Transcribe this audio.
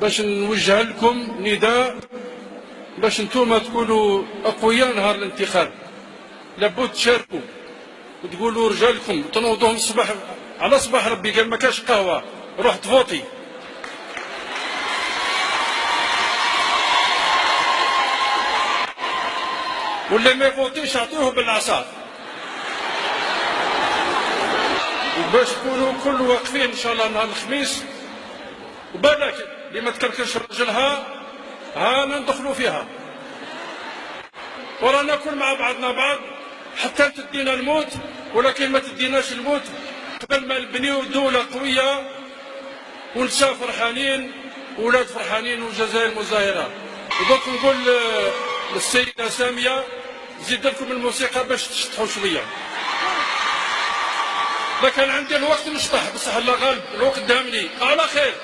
باش نوجه لكم نداء باش نتوما تكونوا اقوياء نهار الانتخاب. لابد تشاركوا وتقولوا رجالكم، تنوضوهم الصباح على صباح ربي قال ما كاش قهوه روح تفوتي. واللي ما يفوتيش اعطوه بالعصا. وباش تكونوا كل واقفين ان شاء الله نهار الخميس، وبالك اللي ما تكركش رجلها هانا ندخلوا فيها، ورانا ناكل مع بعضنا بعض حتى تدينا الموت، ولكن ما تديناش الموت قبل ما نبنيو دولة قوية ونساء فرحانين وولاد فرحانين والجزائر مزدهرة. ودوك نقول للسيدة سامية زيد لكم الموسيقى باش تشطحوا شوية. ما كان عندي الوقت نشطح بصح الله غالب الوقت دامني. على خير.